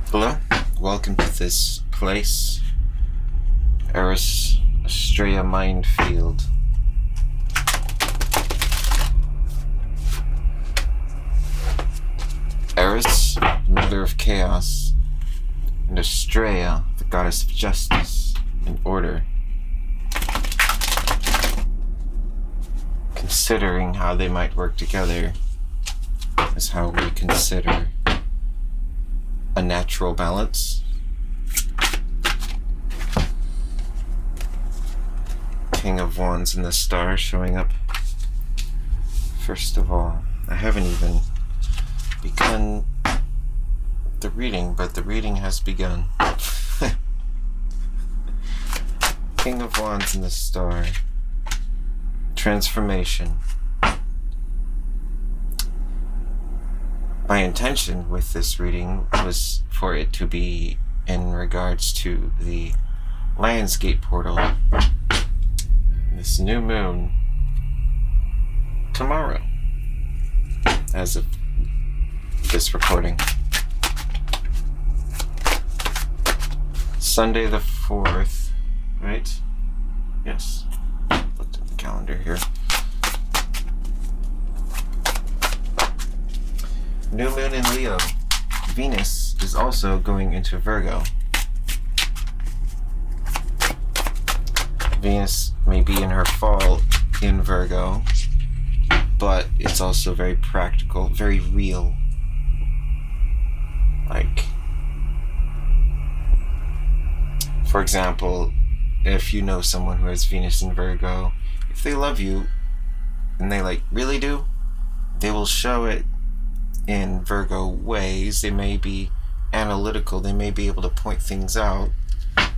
Hello, welcome to this place, Eris Estrella Minefield. Eris, mother of chaos, and Estrella, the goddess of justice and order. Considering how they might work together is how we consider a natural balance. King of Wands and the Star showing up. First of all, I haven't even begun the reading, but the reading has begun. King of Wands and the Star. Transformation. My intention with this reading was for it to be in regards to the Lionsgate portal. This new moon tomorrow, as of this recording. Sunday the 4th, right? Yes. Looked at the calendar here. New moon in Leo. Venus is also going into Virgo. Venus may be in her fall in Virgo, but it's also very practical, very real. Like, for example, if you know someone who has Venus in Virgo, if they love you, and they really do, they will show it in Virgo ways. They may be analytical, they may be able to point things out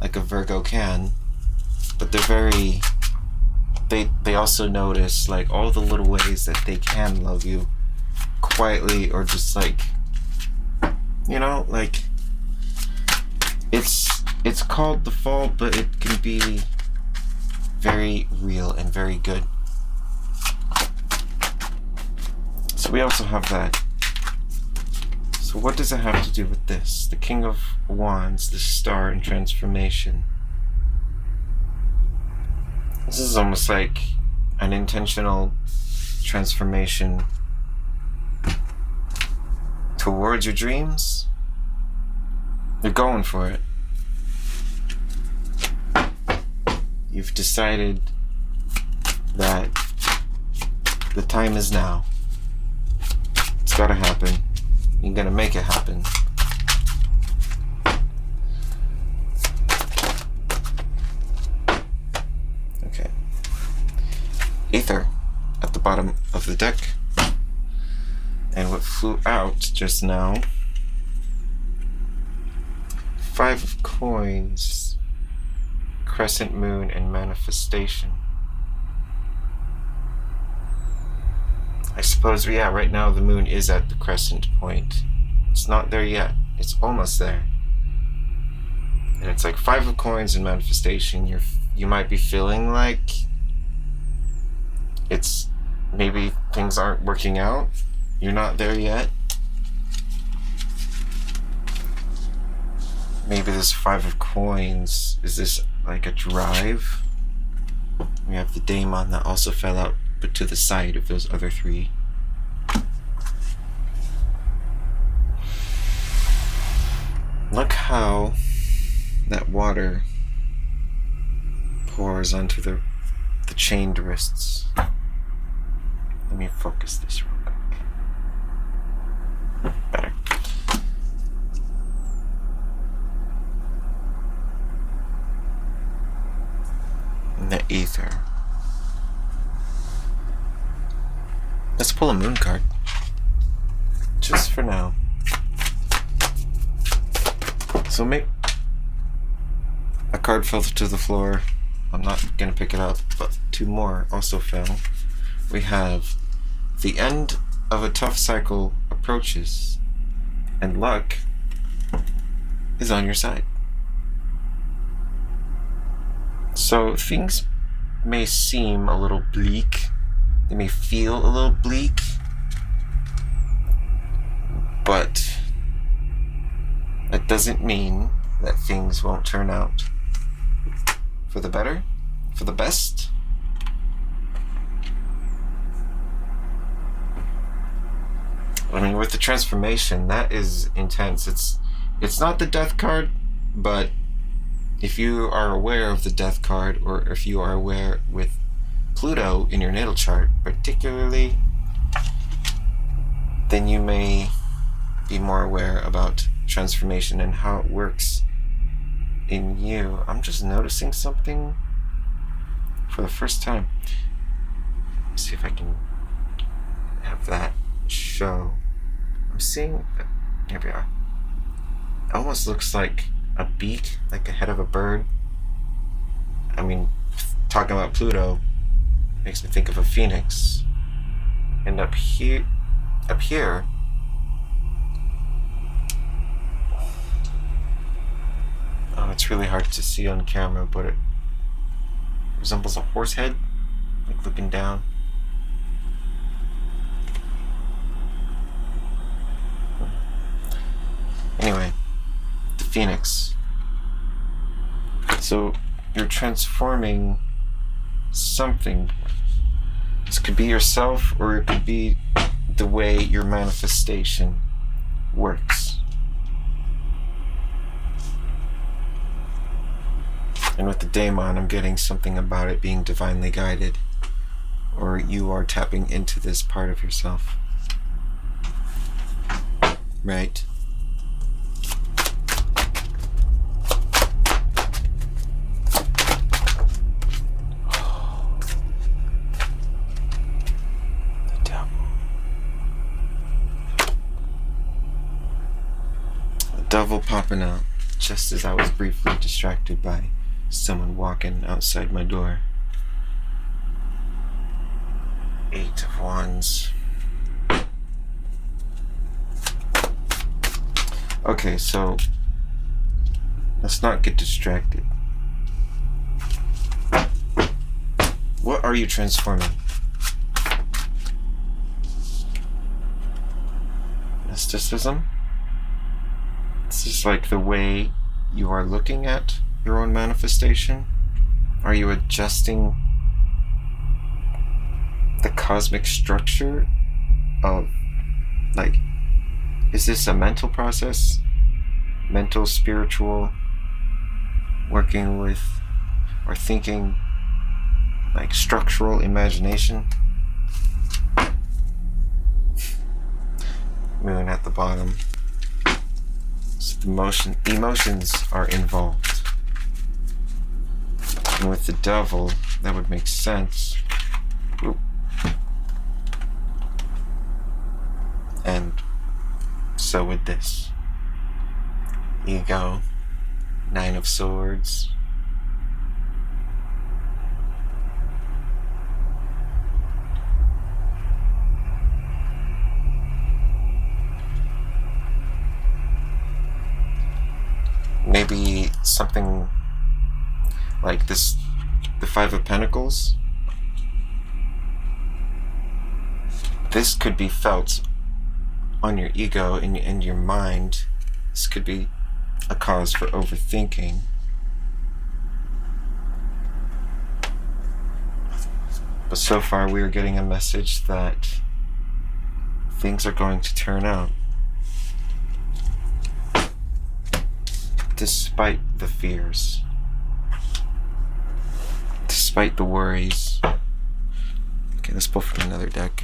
like a Virgo can, but they also notice all the little ways that they can love you quietly, or just it's called the fall, but it can be very real and very good. So we also have that. So what does it have to do with this? The King of Wands, the Star, and transformation. This is almost like an intentional transformation towards your dreams. You're going for it. You've decided that the time is now. It's gotta happen. You're gonna make it happen. Okay. Ether at the bottom of the deck. And what flew out just now, 5 of Coins, Crescent Moon, and Manifestation. I suppose, right now the moon is at the crescent point. It's not there yet. It's almost there. And it's 5 of Coins and Manifestation. You might be feeling like it's maybe things aren't working out. You're not there yet. Maybe this 5 of Coins, is this a drive? We have the Daemon that also fell out, but to the side of those other 3. Look how that water pours onto the chained wrists. Let me focus this real quick. Better. And the Ether. Let's pull a moon card. Just for now. So a card fell to the floor. I'm not gonna pick it up, but 2 more also fell. We have the end of a tough cycle approaches, and luck is on your side. So things may seem a little bleak. They may feel a little bleak, but doesn't mean that things won't turn out for the better, for the best. I mean, with the transformation, that is intense. It's not the death card, but if you are aware of the death card, or if you are aware with Pluto in your natal chart particularly, then you may be more aware about transformation and how it works in you. I'm just noticing something for the first time. Let's see if I can have that show. I'm seeing, here we are. It almost looks like a beak, like a head of a bird. I mean, talking about Pluto makes me think of a phoenix. And up here, oh, it's really hard to see on camera, but it resembles a horse head, like looking down. Anyway, the phoenix. So you're transforming something. This could be yourself, or it could be the way your manifestation works. And with the daemon, I'm getting something about it being divinely guided, or you are tapping into this part of yourself. Right? Devil popping out just as I was briefly distracted by someone walking outside my door. 8 of Wands. Okay, so let's not get distracted. What are you transforming? Mysticism? This is like the way you are looking at your own manifestation. Are you adjusting the cosmic structure of, like, is this a mental process? Mental, spiritual, working with, or thinking, like structural imagination? Moon at the bottom. So the emotions are involved. And with the devil, that would make sense. Ooh. And so would this. Ego, 9 of Swords. Maybe something like this, the 5 of Pentacles. This could be felt on your ego and your mind. This could be a cause for overthinking. But so far we are getting a message that things are going to turn out. Despite the fears. Despite the worries. Okay, let's pull from another deck.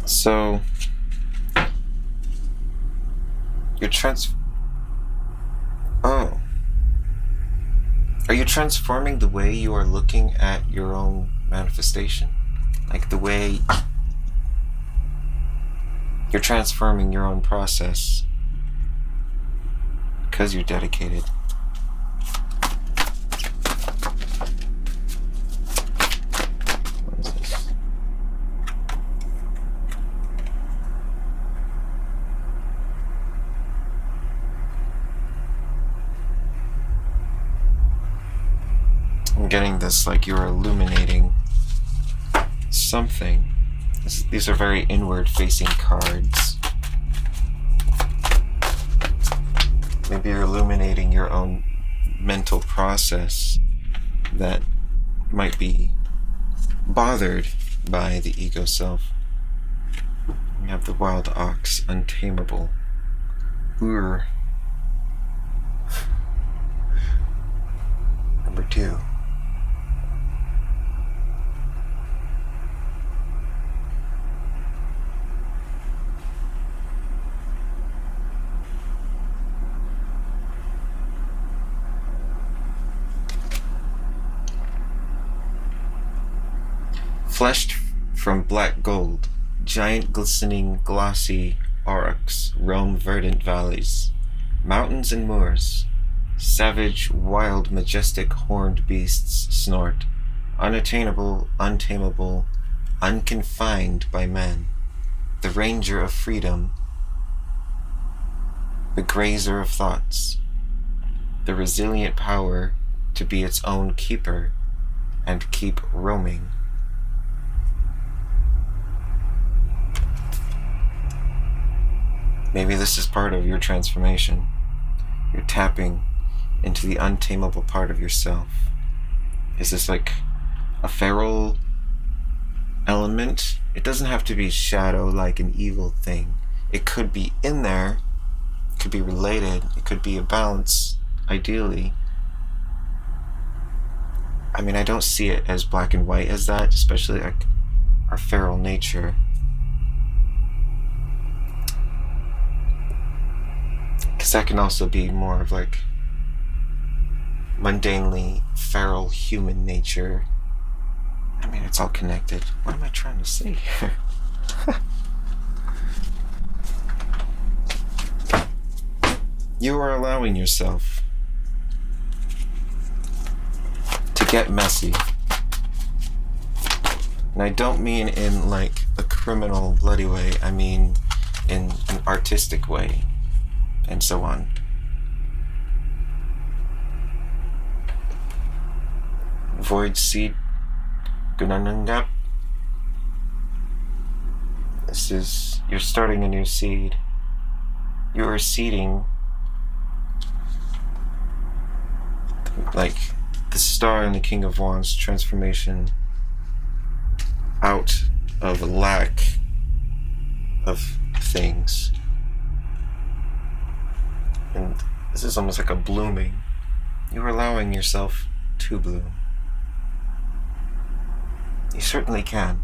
So, you're are you transforming the way you are looking at your own manifestation? Like the way you're transforming your own process because you're dedicated. What is this? I'm getting this like you're illuminating something. These are very inward-facing cards. Maybe you're illuminating your own mental process that might be bothered by the ego self. We have the wild ox, untamable. Number 2. Fleshed from black gold, giant glistening glossy aurochs roam verdant valleys, mountains and moors. Savage, wild, majestic horned beasts snort, unattainable, untamable, unconfined by men. The ranger of freedom, the grazer of thoughts, the resilient power to be its own keeper and keep roaming. Maybe this is part of your transformation. You're tapping into the untamable part of yourself. Is this like a feral element? It doesn't have to be shadow like an evil thing. It could be in there, it could be related, it could be a balance, ideally. I mean, I don't see it as black and white as that, especially like our feral nature. Because that can also be more of like mundanely feral human nature. I mean, it's all connected. What am I trying to say here? You are allowing yourself to get messy. And I don't mean in like a criminal, bloody way. I mean in an artistic way. And so on. Void seed Gunanangap. This is, you're starting a new seed. You are seeding like the star in the King of Wands transformation out of a lack of things. And this is almost like a blooming. You're allowing yourself to bloom. You certainly can.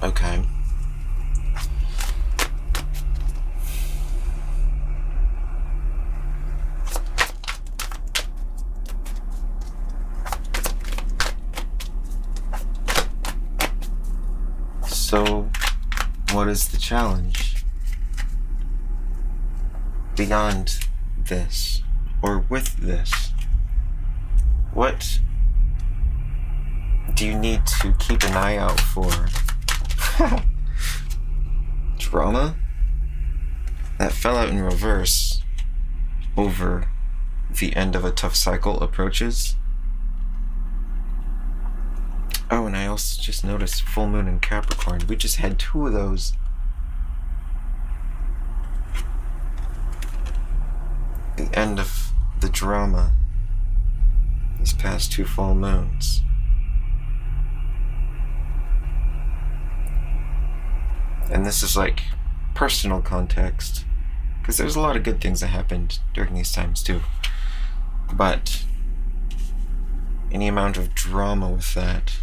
Okay. So, what is the challenge? Beyond this, or with this, what do you need to keep an eye out for? Drama? That fell out in reverse over the end of a tough cycle approaches. Oh, and I also just noticed full moon in Capricorn. We just had 2 of those. The end of the drama. These past 2 full moons. And this is like personal context. Because there's a lot of good things that happened during these times too. But any amount of drama with that,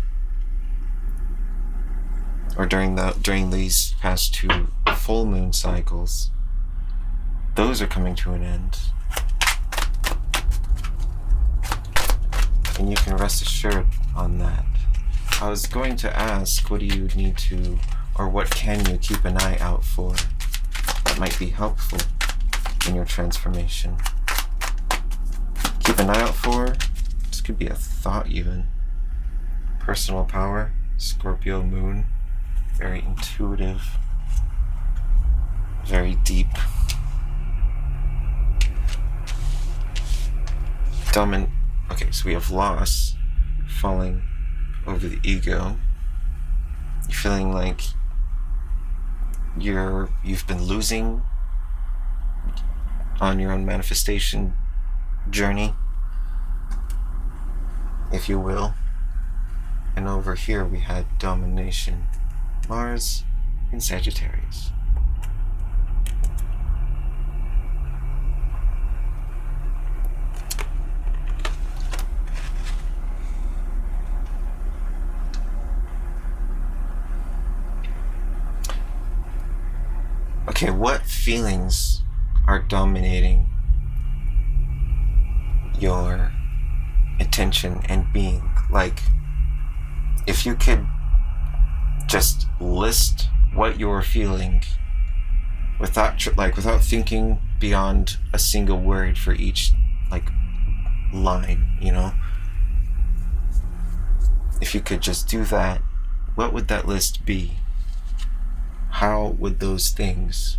or during these past 2 full moon cycles, those are coming to an end. And you can rest assured on that. I was going to ask, what do you need to, or what can you keep an eye out for that might be helpful in your transformation? Keep an eye out for, this could be a thought even. personal power, Scorpio moon, very intuitive, very deep. Okay, so we have loss falling over the ego. You're feeling like you've been losing on your own manifestation journey, if you will. And over here we had domination, Mars in Sagittarius. Okay, what feelings are dominating your attention and being? Like, if you could just list what you're feeling without thinking beyond a single word for each line, if you could just do that, what would that list be? How would those things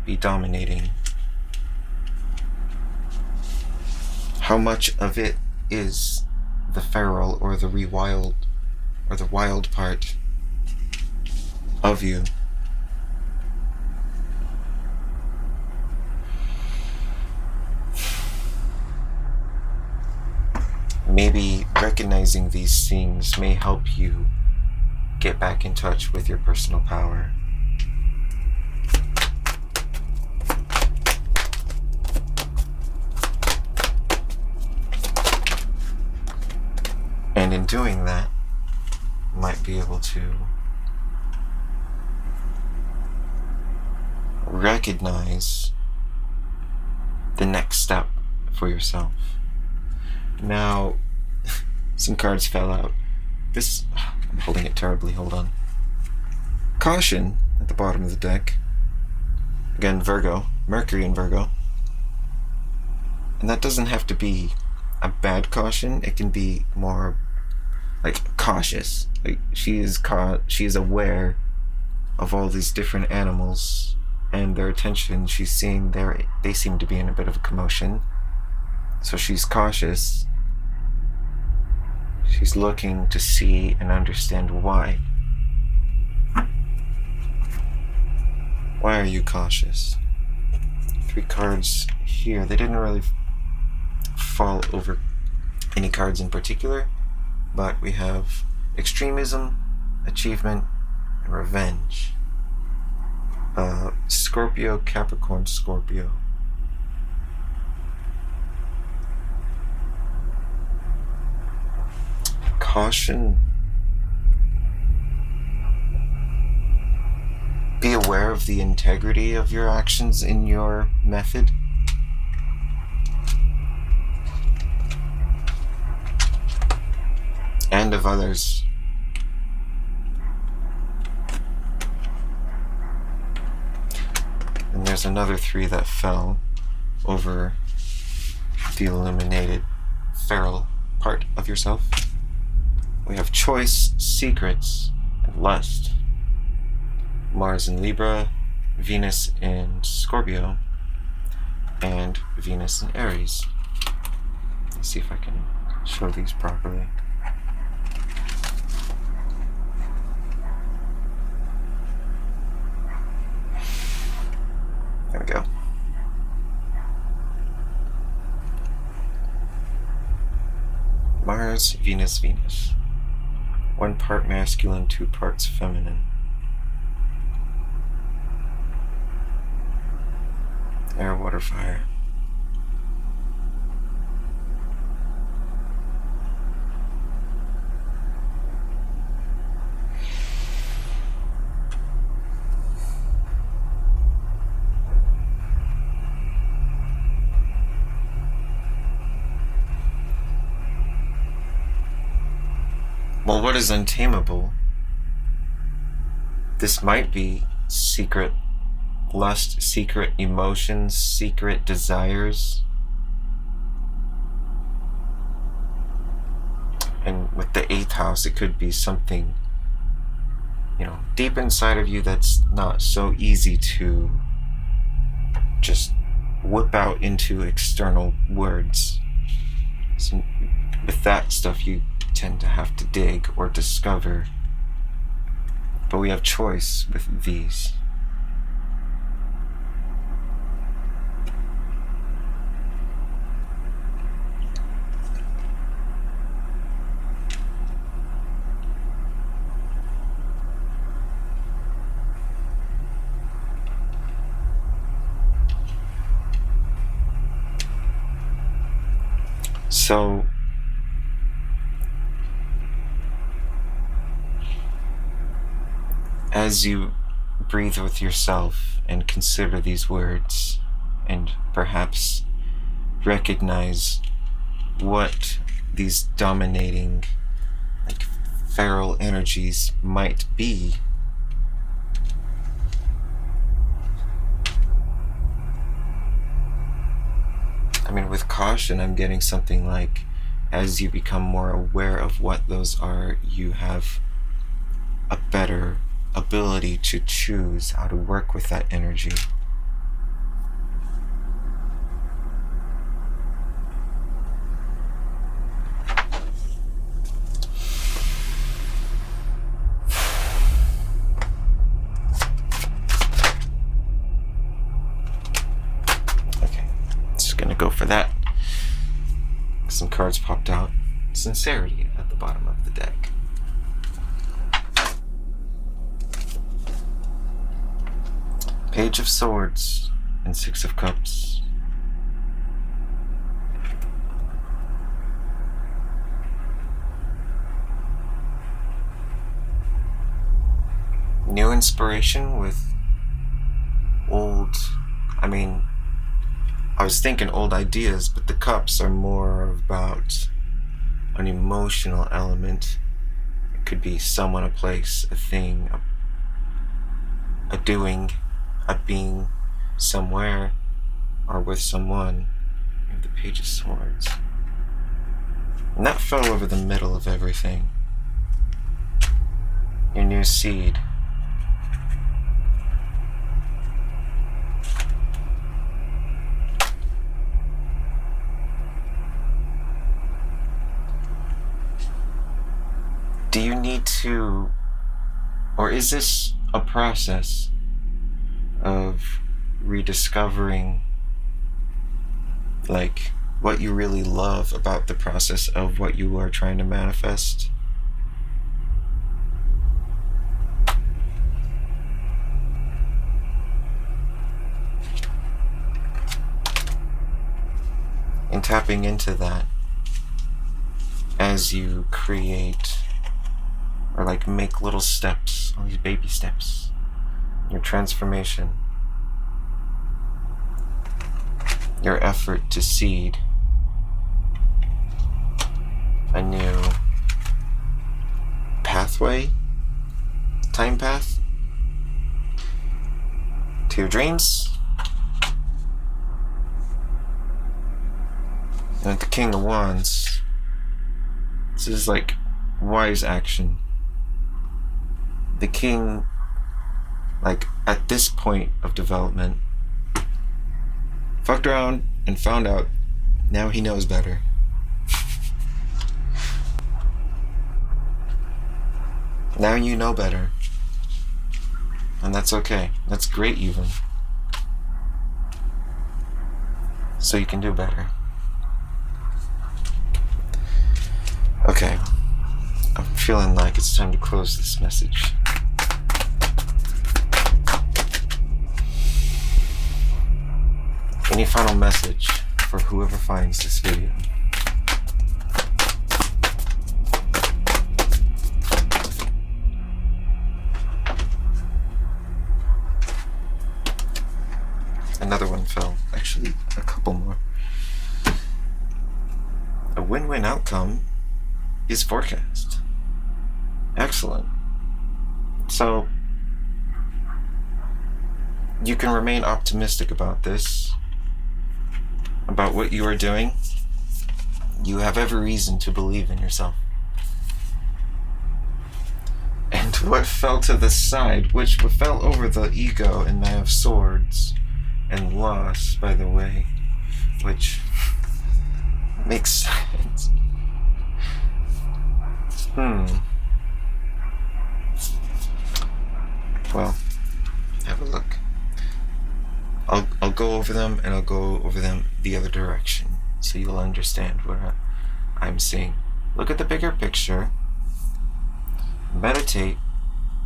be dominating? How much of it is the feral or the wild or the wild part of you? Maybe recognizing these things may help you get back in touch with your personal power. And in doing that, you might be able to recognize the next step for yourself. Now, some cards fell out. I'm holding it terribly, hold on. Caution at the bottom of the deck. Again, Virgo, Mercury in Virgo. And that doesn't have to be a bad caution. It can be more cautious. She is aware of all these different animals and their attention. She's seeing they seem to be in a bit of a commotion. So she's cautious. She's looking to see and understand why. Why are you cautious? 3 cards here. They didn't really fall over any cards in particular, but we have extremism, achievement, and revenge. Scorpio, Capricorn, Scorpio. Caution. Be aware of the integrity of your actions in your method. And of others. And there's another 3 that fell over the illuminated feral part of yourself. We have choice, secrets, and lust. Mars in Libra, Venus in Scorpio, and Venus in Aries. Let's see if I can show these properly. There we go. Mars, Venus, Venus. 1 part masculine, 2 parts feminine. Air, water, fire. Well, what is untamable? This might be secret lust, secret emotions, secret desires. And with the 8 8th house, it could be something, deep inside of you that's not so easy to just whip out into external words. So with that stuff, you tend to have to dig or discover. But we have choice with these. So, as you breathe with yourself and consider these words, and perhaps recognize what these dominating, feral energies might be, with caution, I'm getting something like, as you become more aware of what those are, you have a better ability to choose how to work with that energy. Go for that. Some cards popped out. Sincerity at the bottom of the deck. Page of Swords and 6 of Cups. New inspiration with old, I was thinking old ideas, but the cups are more about an emotional element. It could be someone, a place, a thing, a doing, a being somewhere, or with someone. The Page of Swords. And that fell over the middle of everything. Your new seed. Do you need to, or is this a process of rediscovering, what you really love about the process of what you are trying to manifest? And tapping into that as you create or make little steps, all these baby steps, your transformation, your effort to seed a new pathway, time path to your dreams. And with the King of Wands, this is wise action. The king, at this point of development, fucked around and found out. Now he knows better. Now you know better. And that's okay. That's great even. So you can do better. Okay. I'm feeling like it's time to close this message. Any final message for whoever finds this video? Another one fell. Actually, a couple more. A win-win outcome is forecast. Excellent. So, you can remain optimistic about this, about what you are doing. You have every reason to believe in yourself. what fell to the side, which fell over the ego and Nine of Swords, and loss, by the way, which makes sense. Well, have a look. I'll go over them, and I'll go over them the other direction, so you'll understand what I'm seeing. Look at the bigger picture. Meditate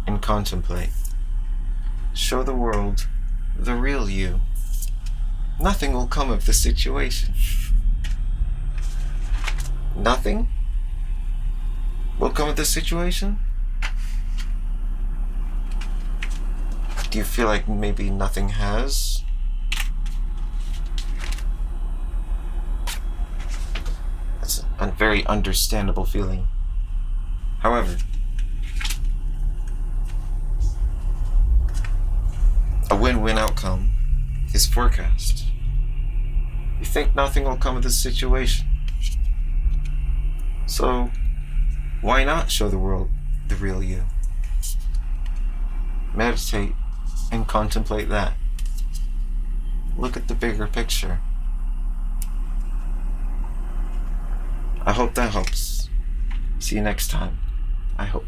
and contemplate. Show the world the real you. Nothing will come of the situation. Nothing will come of the situation? Do you feel like maybe nothing has? That's a very understandable feeling. However, a win-win outcome is forecast. You think nothing will come of this situation. So, why not show the world the real you? Meditate and contemplate that. Look at the bigger picture. I hope that helps. See you next time. I hope.